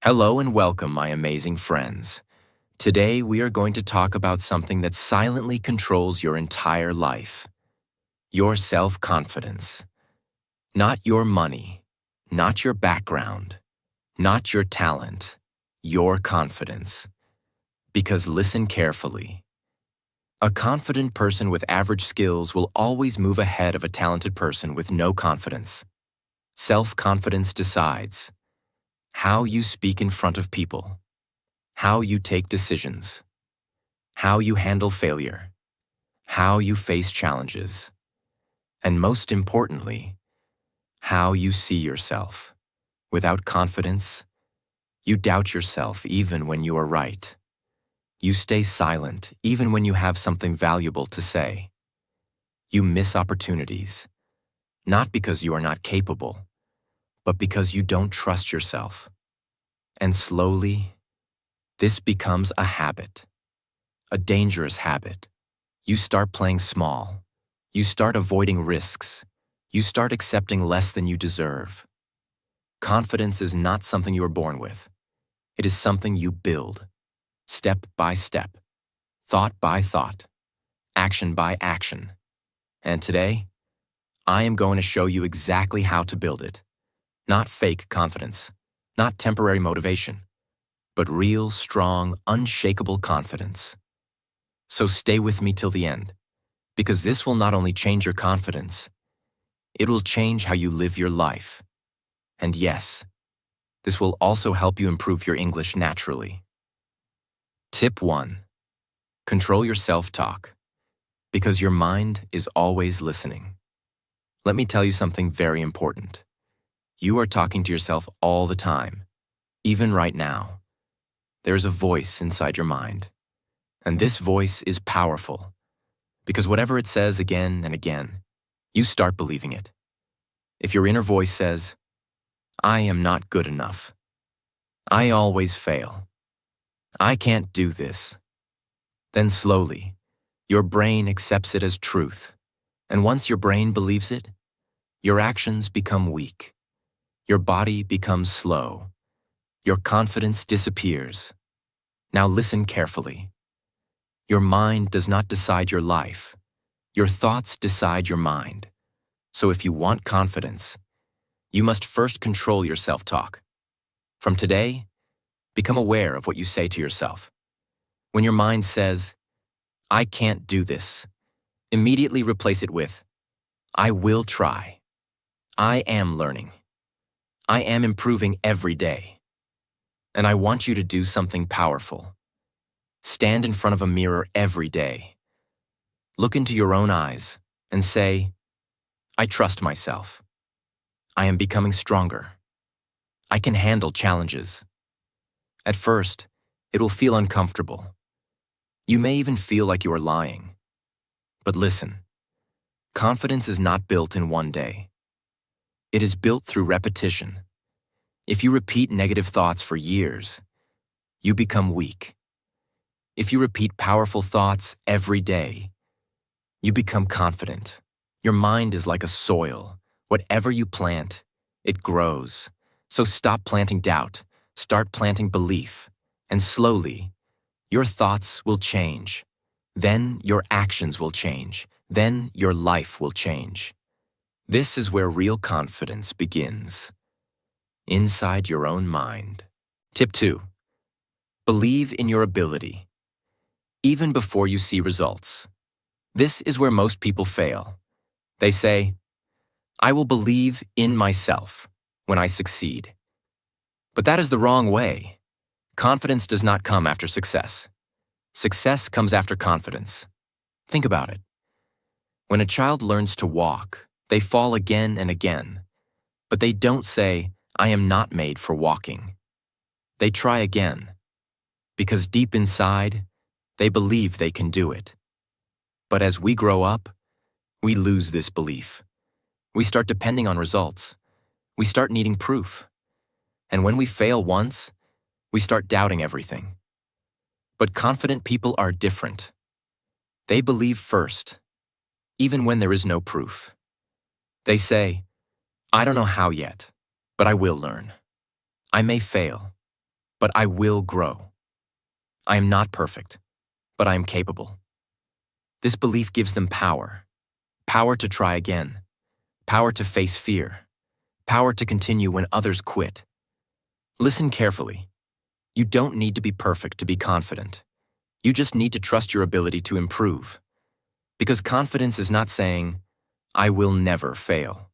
Hello and welcome, my amazing friends. Today we are going to talk about something that silently controls your entire life. Your self-confidence. Not your money, not your background, not your talent, your confidence. Because listen carefully. A confident person with average skills will always move ahead of a talented person with no confidence. Self-confidence decides how you speak in front of people, how you take decisions, how you handle failure, how you face challenges, and most importantly, how you see yourself. Without confidence, you doubt yourself even when you are right. You stay silent even when you have something valuable to say. You miss opportunities, not because you are not capable, but because you don't trust yourself. And slowly, this becomes a habit, a dangerous habit. You start playing small. You start avoiding risks. You start accepting less than you deserve. Confidence is not something you are born with. It is something you build, step by step, thought by thought, action by action. And today, I am going to show you exactly how to build it. Not fake confidence, not temporary motivation, but real, strong, unshakable confidence. So stay with me till the end, because this will not only change your confidence, it will change how you live your life. And yes, this will also help you improve your English naturally. Tip 1. Control your self-talk, because your mind is always listening. Let me tell you something very important. You are talking to yourself all the time, even right now. There is a voice inside your mind, and this voice is powerful, because whatever it says again and again, you start believing it. If your inner voice says, "I am not good enough. I always fail. I can't do this," then slowly, your brain accepts it as truth. And once your brain believes it, your actions become weak. Your body becomes slow. Your confidence disappears. Now listen carefully. Your mind does not decide your life. Your thoughts decide your mind. So if you want confidence, you must first control your self-talk. From today, become aware of what you say to yourself. When your mind says, "I can't do this," immediately replace it with, "I will try. I am learning. I am improving every day." And I want you to do something powerful. Stand in front of a mirror every day. Look into your own eyes and say, "I trust myself. I am becoming stronger. I can handle challenges." At first, it will feel uncomfortable. You may even feel like you are lying. But listen, confidence is not built in one day. It is built through repetition. If you repeat negative thoughts for years, you become weak. If you repeat powerful thoughts every day, you become confident. Your mind is like a soil. Whatever you plant, it grows. So stop planting doubt, start planting belief, and slowly, your thoughts will change. Then your actions will change. Then your life will change. This is where real confidence begins. Inside your own mind. Tip 2. Believe in your ability, even before you see results. This is where most people fail. They say, "I will believe in myself when I succeed." But that is the wrong way. Confidence does not come after success. Success comes after confidence. Think about it. When a child learns to walk, they fall again and again. But they don't say, "I am not made for walking." They try again, because deep inside, they believe they can do it. But as we grow up, we lose this belief. We start depending on results. We start needing proof. And when we fail once, we start doubting everything. But confident people are different. They believe first, even when there is no proof. They say, "I don't know how yet, but I will learn. I may fail, but I will grow. I am not perfect, but I am capable. This belief gives them power. Power to try again. Power to face fear. Power to continue when others quit. Listen carefully. You don't need to be perfect to be confident. You just need to trust your ability to improve. Because confidence is not saying, I will never fail.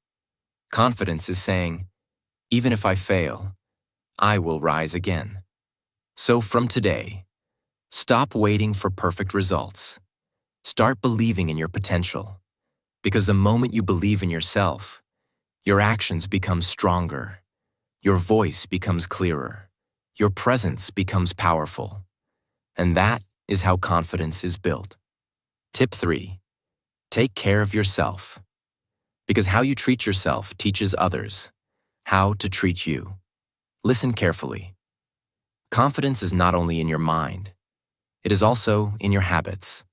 Confidence is saying, even if I fail, I will rise again. So from today, stop waiting for perfect results. Start believing in your potential. Because the moment you believe in yourself, your actions become stronger. Your voice becomes clearer. Your presence becomes powerful. And that is how confidence is built. Tip 3. Take care of yourself. Because how you treat yourself teaches others how to treat you. Listen carefully. Confidence is not only in your mind, it is also in your habits.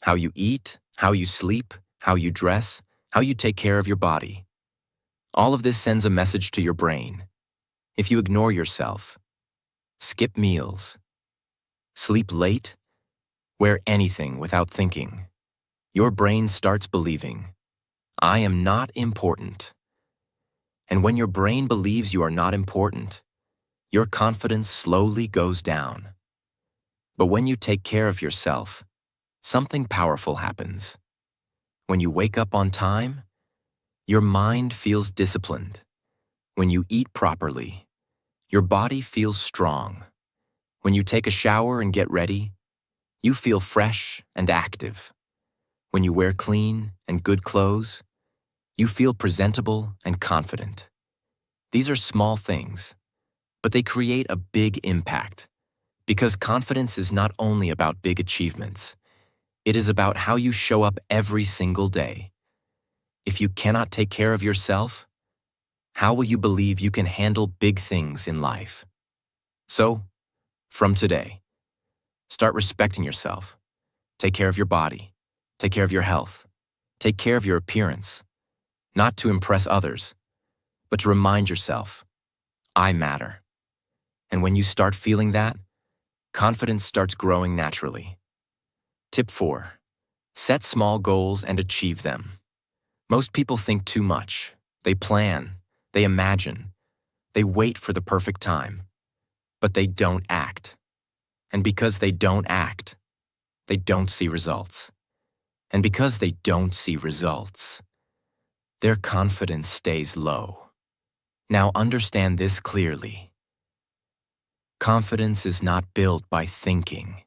How you eat, how you sleep, how you dress, how you take care of your body. All of this sends a message to your brain. If you ignore yourself, skip meals, sleep late, wear anything without thinking, your brain starts believing, I am not important. And when your brain believes you are not important, your confidence slowly goes down. But when you take care of yourself, something powerful happens. When you wake up on time, your mind feels disciplined. When you eat properly, your body feels strong. When you take a shower and get ready, you feel fresh and active. When you wear clean and good clothes, you feel presentable and confident. These are small things, but they create a big impact. Because confidence is not only about big achievements, it is about how you show up every single day. If you cannot take care of yourself, how will you believe you can handle big things in life? So, from today, start respecting yourself. Take care of your body. Take care of your health. Take care of your appearance. Not to impress others, but to remind yourself, I matter. And when you start feeling that, confidence starts growing naturally. Tip 4. Set small goals and achieve them. Most people think too much. They plan. They imagine. They wait for the perfect time. But they don't act. And because they don't act, they don't see results. And because they don't see results, their confidence stays low. Now understand this clearly. Confidence is not built by thinking.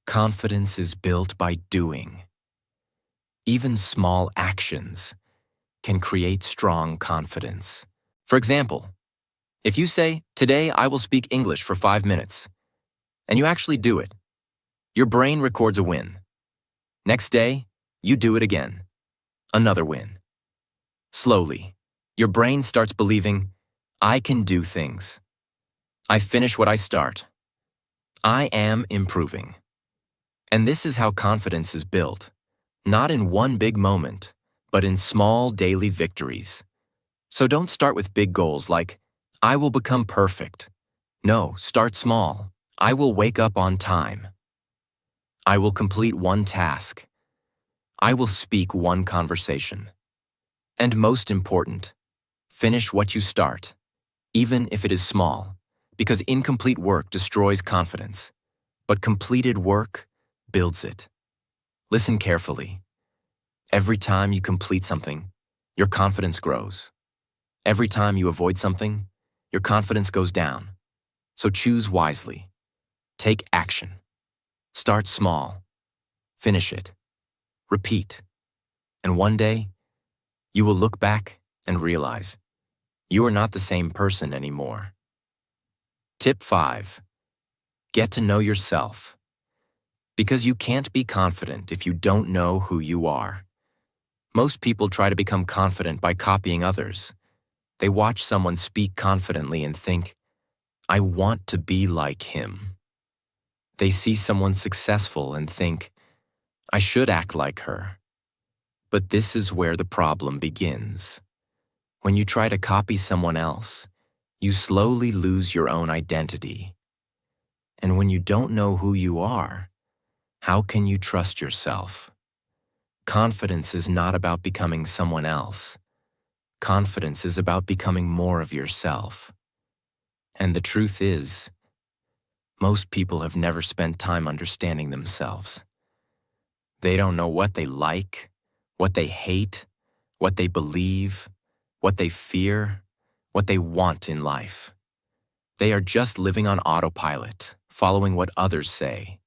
Confidence is built by doing. Even small actions can create strong confidence. For example, if you say, today I will speak English for 5 minutes, and you actually do it, your brain records a win. Next day, you do it again. Another win. Slowly, your brain starts believing, I can do things. I finish what I start. I am improving. And this is how confidence is built, not in one big moment, but in small daily victories. So don't start with big goals like, I will become perfect. No, start small. I will wake up on time. I will complete one task. I will speak one conversation. And most important, finish what you start, even if it is small, because incomplete work destroys confidence, but completed work builds it. Listen carefully. Every time you complete something, your confidence grows. Every time you avoid something, your confidence goes down. So choose wisely. Take action. Start small. Finish it. Repeat. And one day, you will look back and realize you are not the same person anymore. Tip 5. Get to know yourself. Because you can't be confident if you don't know who you are. Most people try to become confident by copying others. They watch someone speak confidently and think, I want to be like him. They see someone successful and think, I should act like her. But this is where the problem begins. When you try to copy someone else, you slowly lose your own identity. And when you don't know who you are, how can you trust yourself? Confidence is not about becoming someone else. Confidence is about becoming more of yourself. And the truth is, most people have never spent time understanding themselves. They don't know what they like, what they hate, what they believe, what they fear, what they want in life. They are just living on autopilot, following what others say,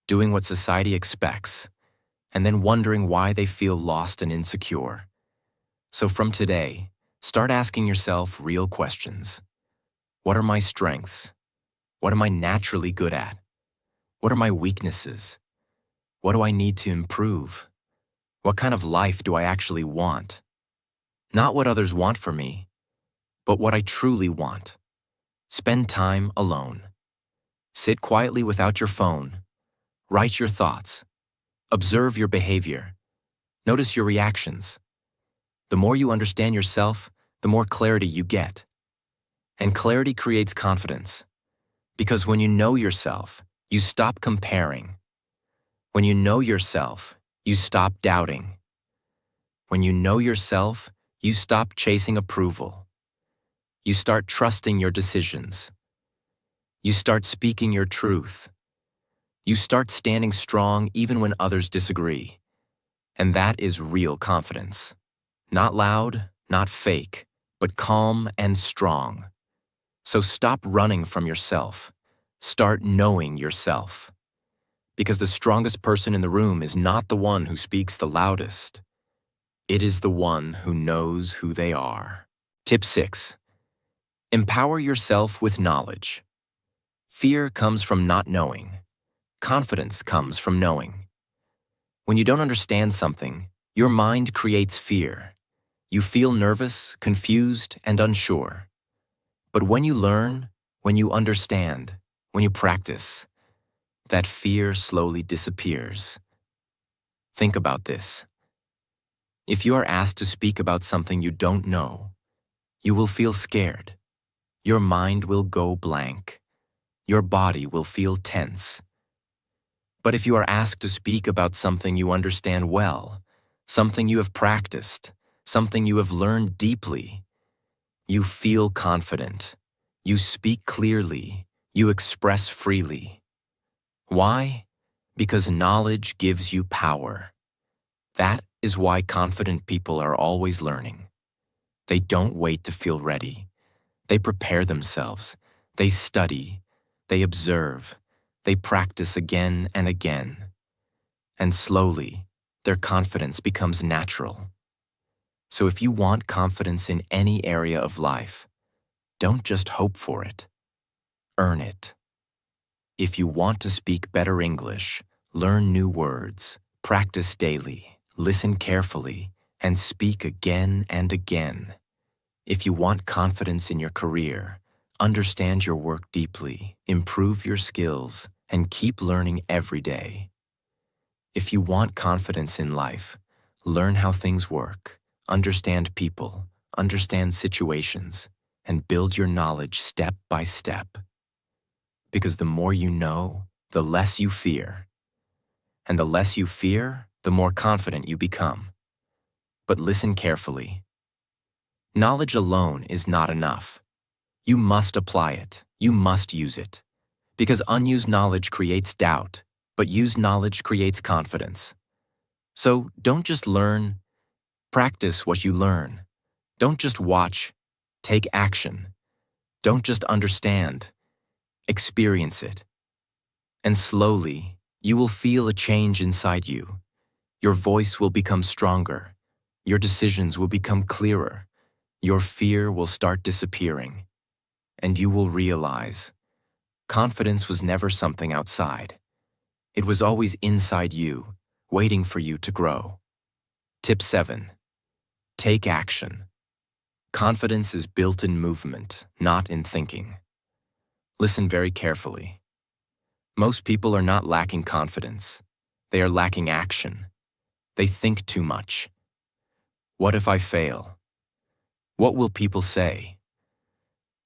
doing what society expects, and then wondering why they feel lost and insecure. So from today, start asking yourself real questions. What are my strengths? What am I naturally good at? What are my weaknesses? What do I need to improve? What kind of life do I actually want? Not what others want for me, but what I truly want. Spend time alone. Sit quietly without your phone. Write your thoughts. Observe your behavior. Notice your reactions. The more you understand yourself, the more clarity you get. And clarity creates confidence. Because when you know yourself, you stop comparing. When you know yourself, you stop doubting. When you know yourself, you stop chasing approval. You start trusting your decisions. You start speaking your truth. You start standing strong even when others disagree. And that is real confidence. Not loud, not fake, but calm and strong. So stop running from yourself. Start knowing yourself. Because the strongest person in the room is not the one who speaks the loudest. It is the one who knows who they are. Tip 6. Empower yourself with knowledge. Fear comes from not knowing. Confidence comes from knowing. When you don't understand something, your mind creates fear. You feel nervous, confused, and unsure. But when you learn, when you understand, when you practice, that fear slowly disappears. Think about this. If you are asked to speak about something you don't know, you will feel scared. Your mind will go blank. Your body will feel tense. But if you are asked to speak about something you understand well, something you have practiced, something you have learned deeply, you feel confident. You speak clearly. You express freely. Why? Because knowledge gives you power. That is why confident people are always learning. They don't wait to feel ready. They prepare themselves. They study. They observe. They practice again and again. And slowly, their confidence becomes natural. So if you want confidence in any area of life, don't just hope for it. Earn it. If you want to speak better English, learn new words, practice daily, listen carefully, and speak again and again. If you want confidence in your career, understand your work deeply, improve your skills, and keep learning every day. If you want confidence in life, learn how things work, understand people, understand situations, and build your knowledge step by step. Because the more you know, the less you fear. And the less you fear, the more confident you become. But listen carefully. Knowledge alone is not enough. You must apply it. You must use it. Because unused knowledge creates doubt, but used knowledge creates confidence. So don't just learn, practice what you learn. Don't just watch, take action. Don't just understand, experience it. And slowly, you will feel a change inside you. Your voice will become stronger. Your decisions will become clearer. Your fear will start disappearing. And you will realize confidence was never something outside. It was always inside you, waiting for you to grow. Tip 7. Take action. Confidence is built in movement, not in thinking. Listen very carefully. Most people are not lacking confidence. They are lacking action. They think too much. What if I fail? What will people say?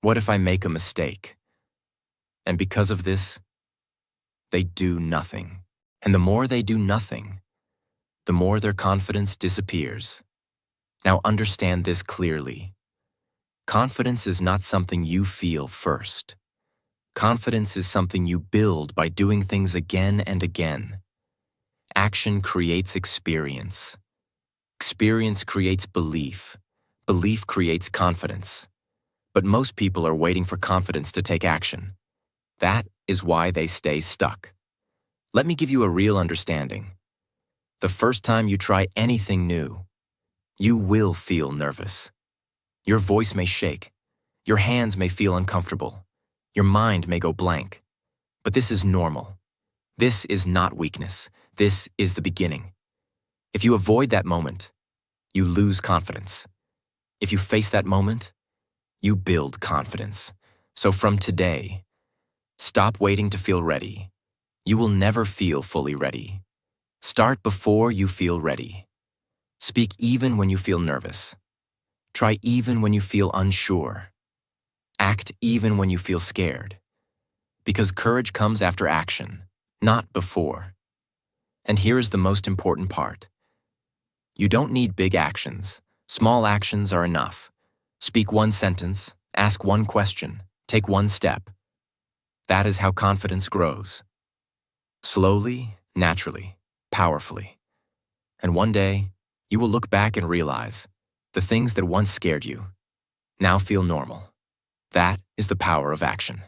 What if I make a mistake? And because of this, they do nothing. And the more they do nothing, the more their confidence disappears. Now understand this clearly. Confidence is not something you feel first. Confidence is something you build by doing things again and again. Action creates experience. Experience creates belief. Belief creates confidence. But most people are waiting for confidence to take action. That is why they stay stuck. Let me give you a real understanding. The first time you try anything new, you will feel nervous. Your voice may shake. Your hands may feel uncomfortable. Your mind may go blank. But this is normal. This is not weakness. This is the beginning. If you avoid that moment, you lose confidence. If you face that moment, you build confidence. So from today, stop waiting to feel ready. You will never feel fully ready. Start before you feel ready. Speak even when you feel nervous. Try even when you feel unsure. Act even when you feel scared. Because courage comes after action, not before. And here is the most important part. You don't need big actions. Small actions are enough. Speak one sentence, ask one question, take one step. That is how confidence grows. Slowly, naturally, powerfully. And one day, you will look back and realize the things that once scared you now feel normal. That is the power of action.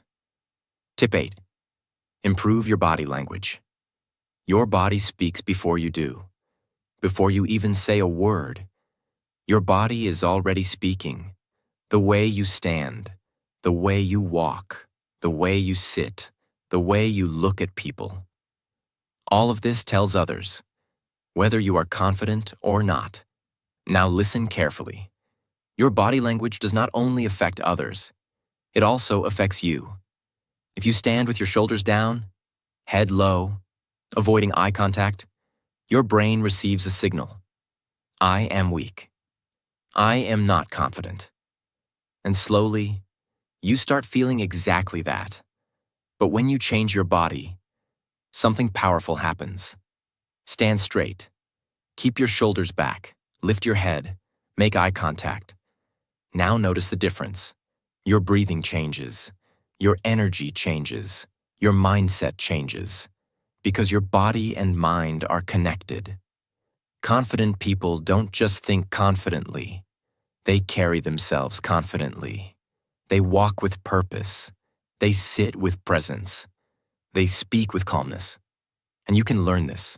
Tip 8. Improve your body language. Your body speaks before you do. Before you even say a word, your body is already speaking. The way you stand, the way you walk, the way you sit, the way you look at people. All of this tells others, whether you are confident or not. Now listen carefully. Your body language does not only affect others, it also affects you. If you stand with your shoulders down, head low, avoiding eye contact, your brain receives a signal. I am weak. I am not confident. And slowly, you start feeling exactly that. But when you change your body, something powerful happens. Stand straight. Keep your shoulders back. Lift your head. Make eye contact. Now notice the difference. Your breathing changes. Your energy changes. Your mindset changes. Because your body and mind are connected. Confident people don't just think confidently. They carry themselves confidently. They walk with purpose. They sit with presence. They speak with calmness. And you can learn this.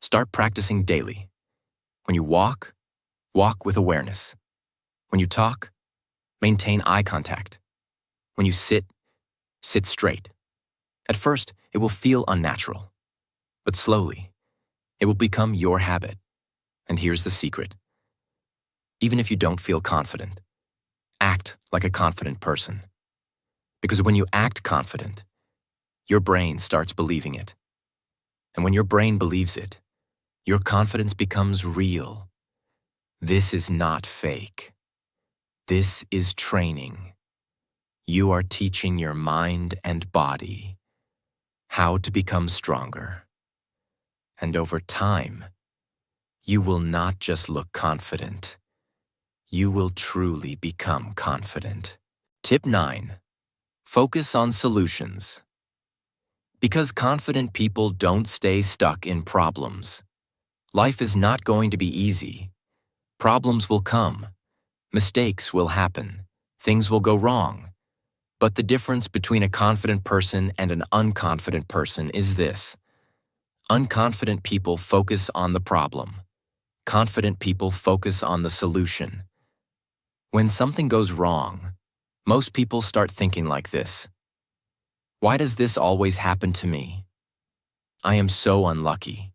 Start practicing daily. When you walk, walk with awareness. When you talk, maintain eye contact. When you sit, sit straight. At first, it will feel unnatural. But slowly, it will become your habit. And here's the secret. Even if you don't feel confident, act like a confident person. Because when you act confident, your brain starts believing it. And when your brain believes it, your confidence becomes real. This is not fake. This is training. You are teaching your mind and body how to become stronger. And over time, you will not just look confident. You will truly become confident. Tip 9. Focus on solutions. Because confident people don't stay stuck in problems. Life is not going to be easy. Problems will come. Mistakes will happen. Things will go wrong. But the difference between a confident person and an unconfident person is this. Unconfident people focus on the problem. Confident people focus on the solution. When something goes wrong, most people start thinking like this. Why does this always happen to me? I am so unlucky.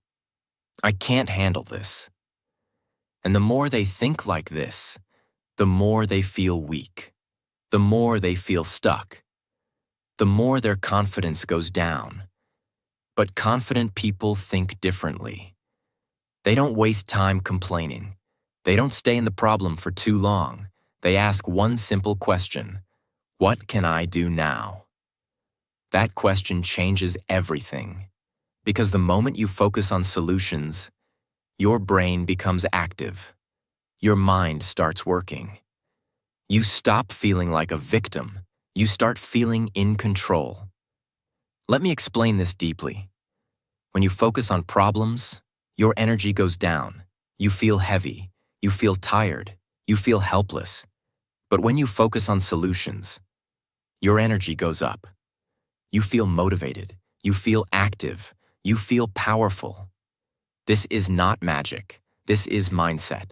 I can't handle this. And the more they think like this, the more they feel weak. The more they feel stuck. The more their confidence goes down. But confident people think differently. They don't waste time complaining. They don't stay in the problem for too long. They ask one simple question. What can I do now? That question changes everything, because the moment you focus on solutions, your brain becomes active. Your mind starts working. You stop feeling like a victim. You start feeling in control. Let me explain this deeply. When you focus on problems, your energy goes down. You feel heavy. You feel tired. You feel helpless. But when you focus on solutions, your energy goes up. You feel motivated. You feel active. You feel powerful. This is not magic. This is mindset.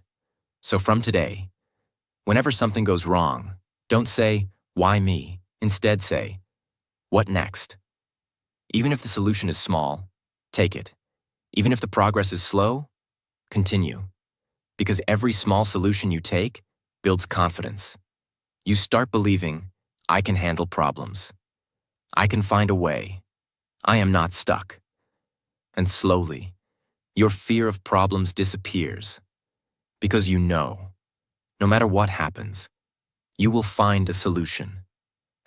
So from today, whenever something goes wrong, don't say, "Why me?" Instead say, "What next?" Even if the solution is small, take it. Even if the progress is slow, continue. Because every small solution you take builds confidence. You start believing, "I can handle problems. I can find a way. I am not stuck." And slowly, your fear of problems disappears. Because you know, no matter what happens, you will find a solution.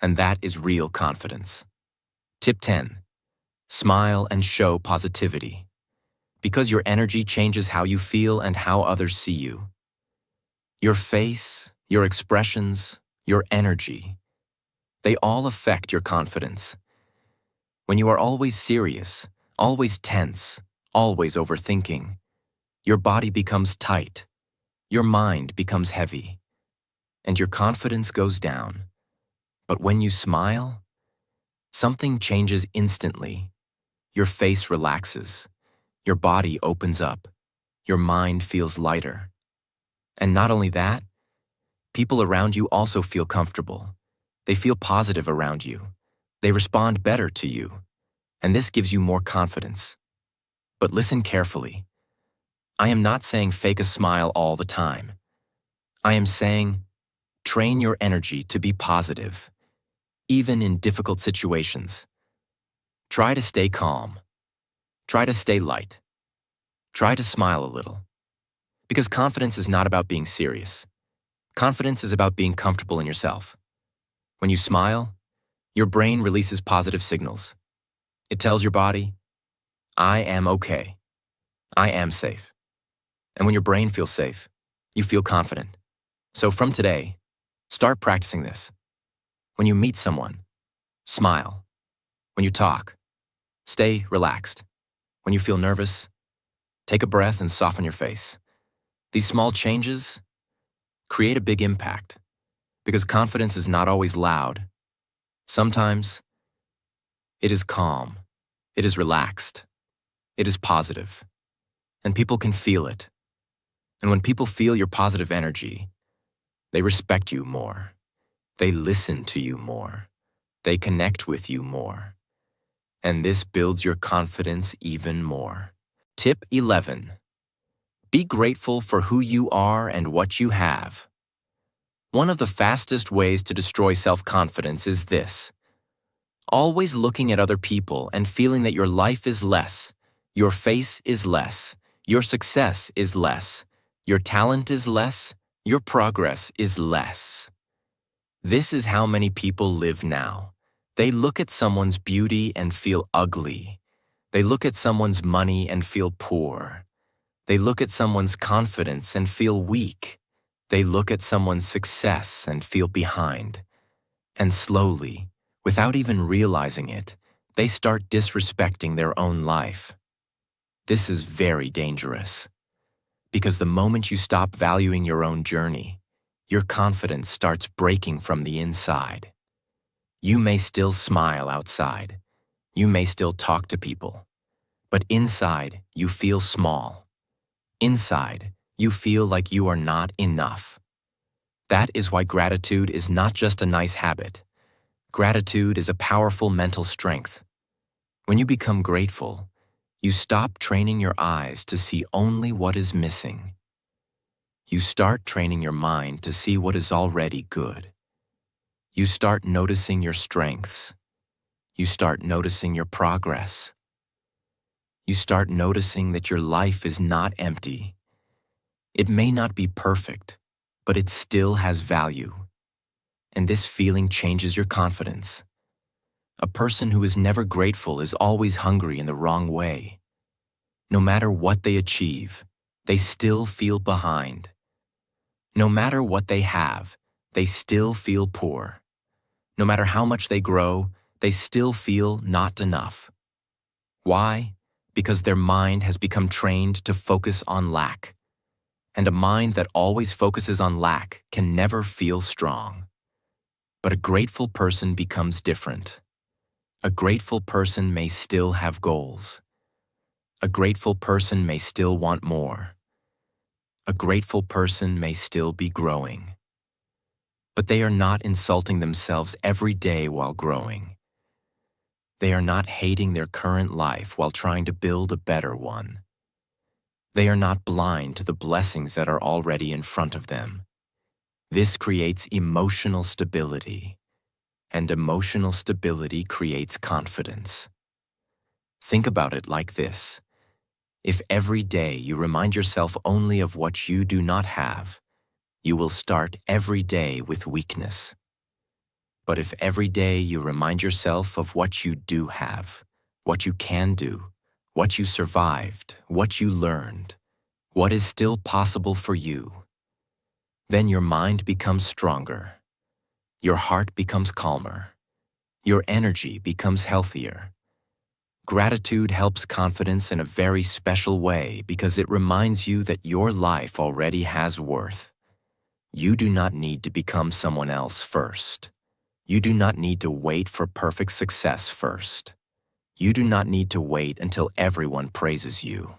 And that is real confidence. Tip 10. Smile and show positivity. Because your energy changes how you feel and how others see you. Your face, your expressions, your energy, they all affect your confidence. When you are always serious, always tense, always overthinking, your body becomes tight, your mind becomes heavy, and your confidence goes down. But when you smile, something changes instantly. Your face relaxes, your body opens up, your mind feels lighter. And not only that, people around you also feel comfortable. They feel positive around you. They respond better to you. And this gives you more confidence. But listen carefully. I am not saying fake a smile all the time. I am saying train your energy to be positive, even in difficult situations. Try to stay calm. Try to stay light. Try to smile a little. Because confidence is not about being serious. Confidence is about being comfortable in yourself. When you smile, your brain releases positive signals. It tells your body, "I am okay. I am safe." And when your brain feels safe, you feel confident. So from today, start practicing this. When you meet someone, smile. When you talk, stay relaxed. When you feel nervous, take a breath and soften your face. These small changes create a big impact because confidence is not always loud. Sometimes it is calm, it is relaxed, it is positive, and people can feel it. And when people feel your positive energy, they respect you more. They listen to you more. They connect with you more. And this builds your confidence even more. Tip 11. Be grateful for who you are and what you have. One of the fastest ways to destroy self-confidence is this: always looking at other people and feeling that your life is less, your face is less, your success is less, your talent is less, your progress is less. This is how many people live now. They look at someone's beauty and feel ugly. They look at someone's money and feel poor. They look at someone's confidence and feel weak. They look at someone's success and feel behind. And slowly, without even realizing it, they start disrespecting their own life. This is very dangerous, because the moment you stop valuing your own journey, your confidence starts breaking from the inside. You may still smile outside. You may still talk to people. But inside, you feel small. Inside, you feel like you are not enough. That is why gratitude is not just a nice habit. Gratitude is a powerful mental strength. When you become grateful, you stop training your eyes to see only what is missing. You start training your mind to see what is already good. You start noticing your strengths. You start noticing your progress. You start noticing that your life is not empty. It may not be perfect, but it still has value. and this feeling changes your confidence. A person who is never grateful is always hungry in the wrong way. No matter what they achieve, they still feel behind. No matter what they still feel poor. No matter how much they grow, they still feel not enough. Why? Because their mind has become trained to focus on lack. And a mind that always focuses on lack can never feel strong. But a grateful person becomes different. A grateful person may still have goals. A grateful person may still want more. A grateful person may still be growing. But they are not insulting themselves every day while growing. They are not hating their current life while trying to build a better one. They are not blind to the blessings that are already in front of them. This creates emotional stability, and emotional stability creates confidence. Think about it like this. If every day you remind yourself only of what you do not have, you will start every day with weakness. But if every day you remind yourself of what you do have, what you can do, what you survived, what you learned, what is still possible for you, then your mind becomes stronger, your heart becomes calmer, your energy becomes healthier. Gratitude helps confidence in a very special way because it reminds you that your life already has worth. You do not need to become someone else first. You do not need to wait for perfect success first. You do not need to wait until everyone praises you.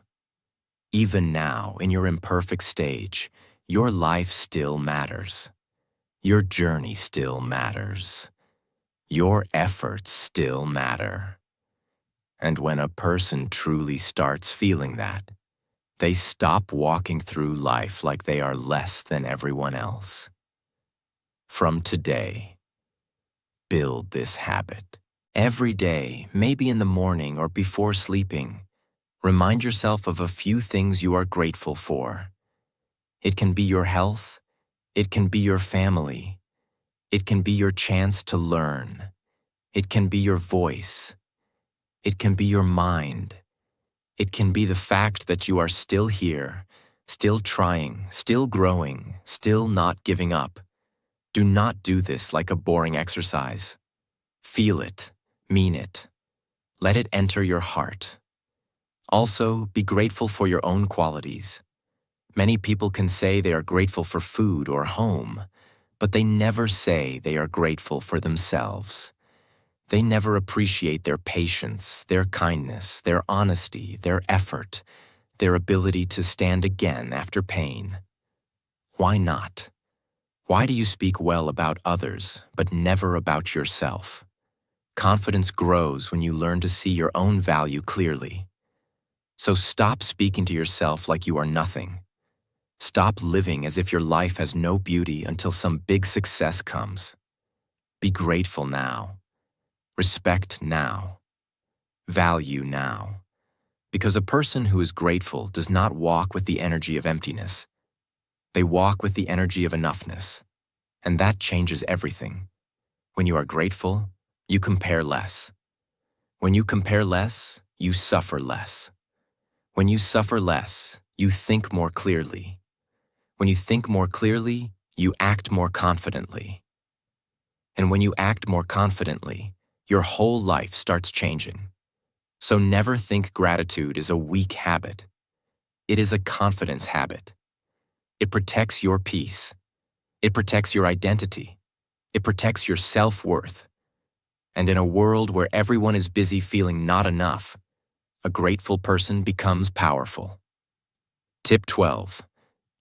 Even now, in your imperfect stage, your life still matters. Your journey still matters. Your efforts still matter. And when a person truly starts feeling that, they stop walking through life like they are less than everyone else. From today, build this habit. Every day, maybe in the morning or before sleeping, remind yourself of a few things you are grateful for. It can be your health. It can be your family. It can be your chance to learn. It can be your voice. It can be your mind. It can be the fact that you are still here, still trying, still growing, still not giving up. Do not do this like a boring exercise. Feel it, mean it. Let it enter your heart. Also, be grateful for your own qualities. Many people can say they are grateful for food or home, but they never say they are grateful for themselves. They never appreciate their patience, their kindness, their honesty, their effort, their ability to stand again after pain. Why not? Why do you speak well about others, but never about yourself? Confidence grows when you learn to see your own value clearly. So stop speaking to yourself like you are nothing. Stop living as if your life has no beauty until some big success comes. Be grateful now. Respect now. Value now. Because a person who is grateful does not walk with the energy of emptiness. They walk with the energy of enoughness. And that changes everything. When you are grateful, you compare less. When you compare less, you suffer less. When you suffer less, you think more clearly. When you think more clearly, you act more confidently. And when you act more confidently, your whole life starts changing. So never think gratitude is a weak habit. It is a confidence habit. It protects your peace. It protects your identity. It protects your self-worth. And in a world where everyone is busy feeling not enough, a grateful person becomes powerful. Tip 12.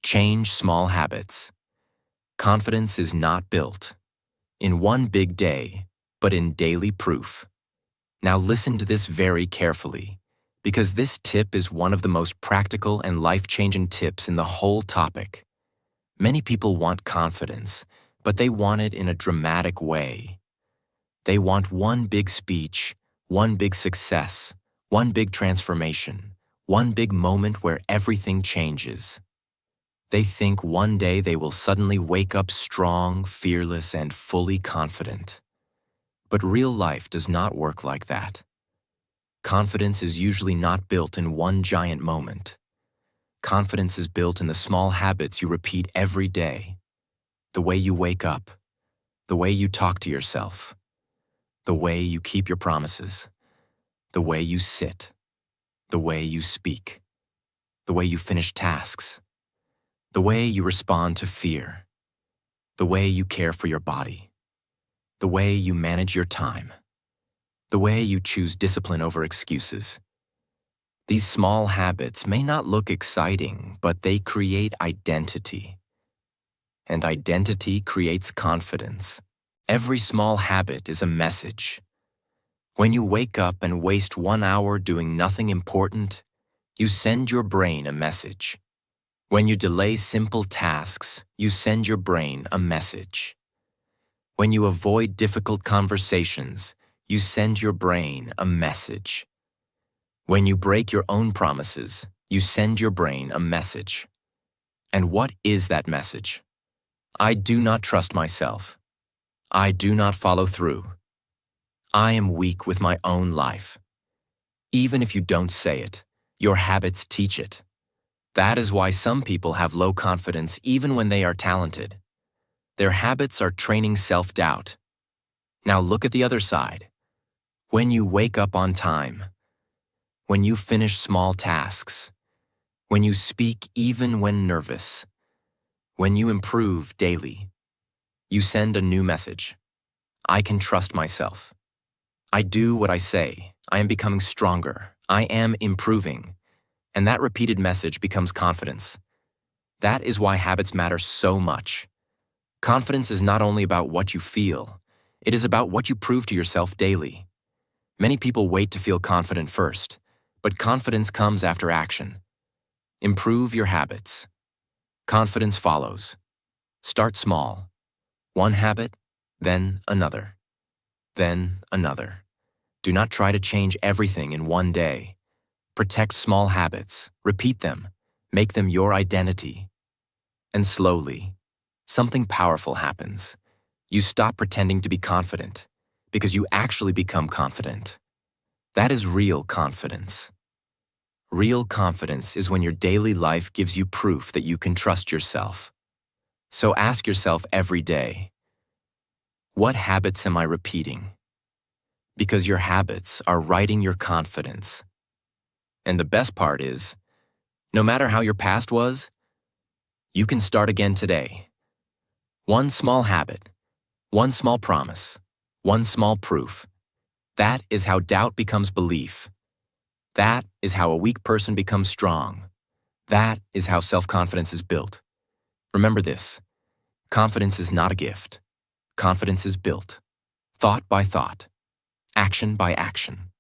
Change small habits. Confidence is not built in one big day, but in daily proof. Now listen to this very carefully, because this tip is one of the most practical and life-changing tips in the whole topic. Many people want confidence, but they want it in a dramatic way. They want one big speech, one big success, one big transformation, one big moment where everything changes. They think one day they will suddenly wake up strong, fearless, and fully confident. But real life does not work like that. Confidence is usually not built in one giant moment. Confidence is built in the small habits you repeat every day. The way you wake up, the way you talk to yourself, the way you keep your promises, the way you sit, the way you speak, the way you finish tasks, the way you respond to fear, the way you care for your body, the way you manage your time, the way you choose discipline over excuses. These small habits may not look exciting, but they create identity. And identity creates confidence. Every small habit is a message. When you wake up and waste 1 hour doing nothing important, you send your brain a message. When you delay simple tasks, you send your brain a message. When you avoid difficult conversations, you send your brain a message. When you break your own promises, you send your brain a message. And what is that message? I do not trust myself. I do not follow through. I am weak with my own life. Even if you don't say it, your habits teach it. That is why some people have low confidence even when they are talented. Their habits are training self-doubt. Now look at the other side. When you wake up on time, when you finish small tasks, when you speak even when nervous, when you improve daily, you send a new message. I can trust myself. I do what I say. I am becoming stronger. I am improving. And that repeated message becomes confidence. That is why habits matter so much. Confidence is not only about what you feel, it is about what you prove to yourself daily. Many people wait to feel confident first, but confidence comes after action. Improve your habits. Confidence follows. Start small. One habit, then another. Then another. Do not try to change everything in one day. Protect small habits, repeat them, make them your identity. And slowly, something powerful happens. You stop pretending to be confident because you actually become confident. That is real confidence. Real confidence is when your daily life gives you proof that you can trust yourself. So ask yourself every day, what habits am I repeating? Because your habits are writing your confidence. And the best part is, no matter how your past was, you can start again today. One small habit, one small promise, one small proof. That is how doubt becomes belief. That is how a weak person becomes strong. That is how self-confidence is built. Remember this, confidence is not a gift. Confidence is built, thought by thought, action by action,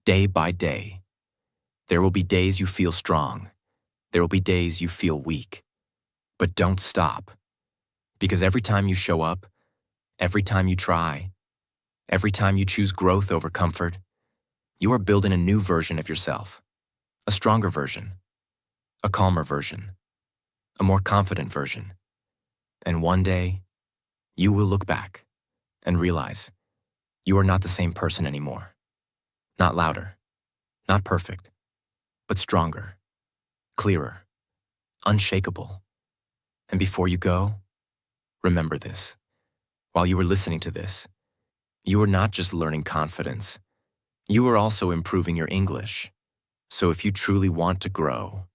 day by day. There will be days you feel strong. There will be days you feel weak. But don't stop. Because every time you show up, every time you try, every time you choose growth over comfort, you are building a new version of yourself. A stronger version. A calmer version. A more confident version. And one day, you will look back and realize you are not the same person anymore. Not louder. Not perfect. But stronger. Clearer. Unshakable. And before you go, remember this. While you were listening to this, you were not just learning confidence. You were also improving your English. So if you truly want to grow,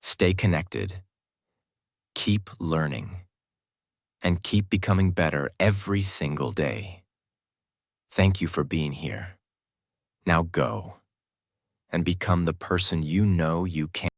stay connected, keep learning, and keep becoming better every single day. Thank you for being here. Now go and become the person you know you can.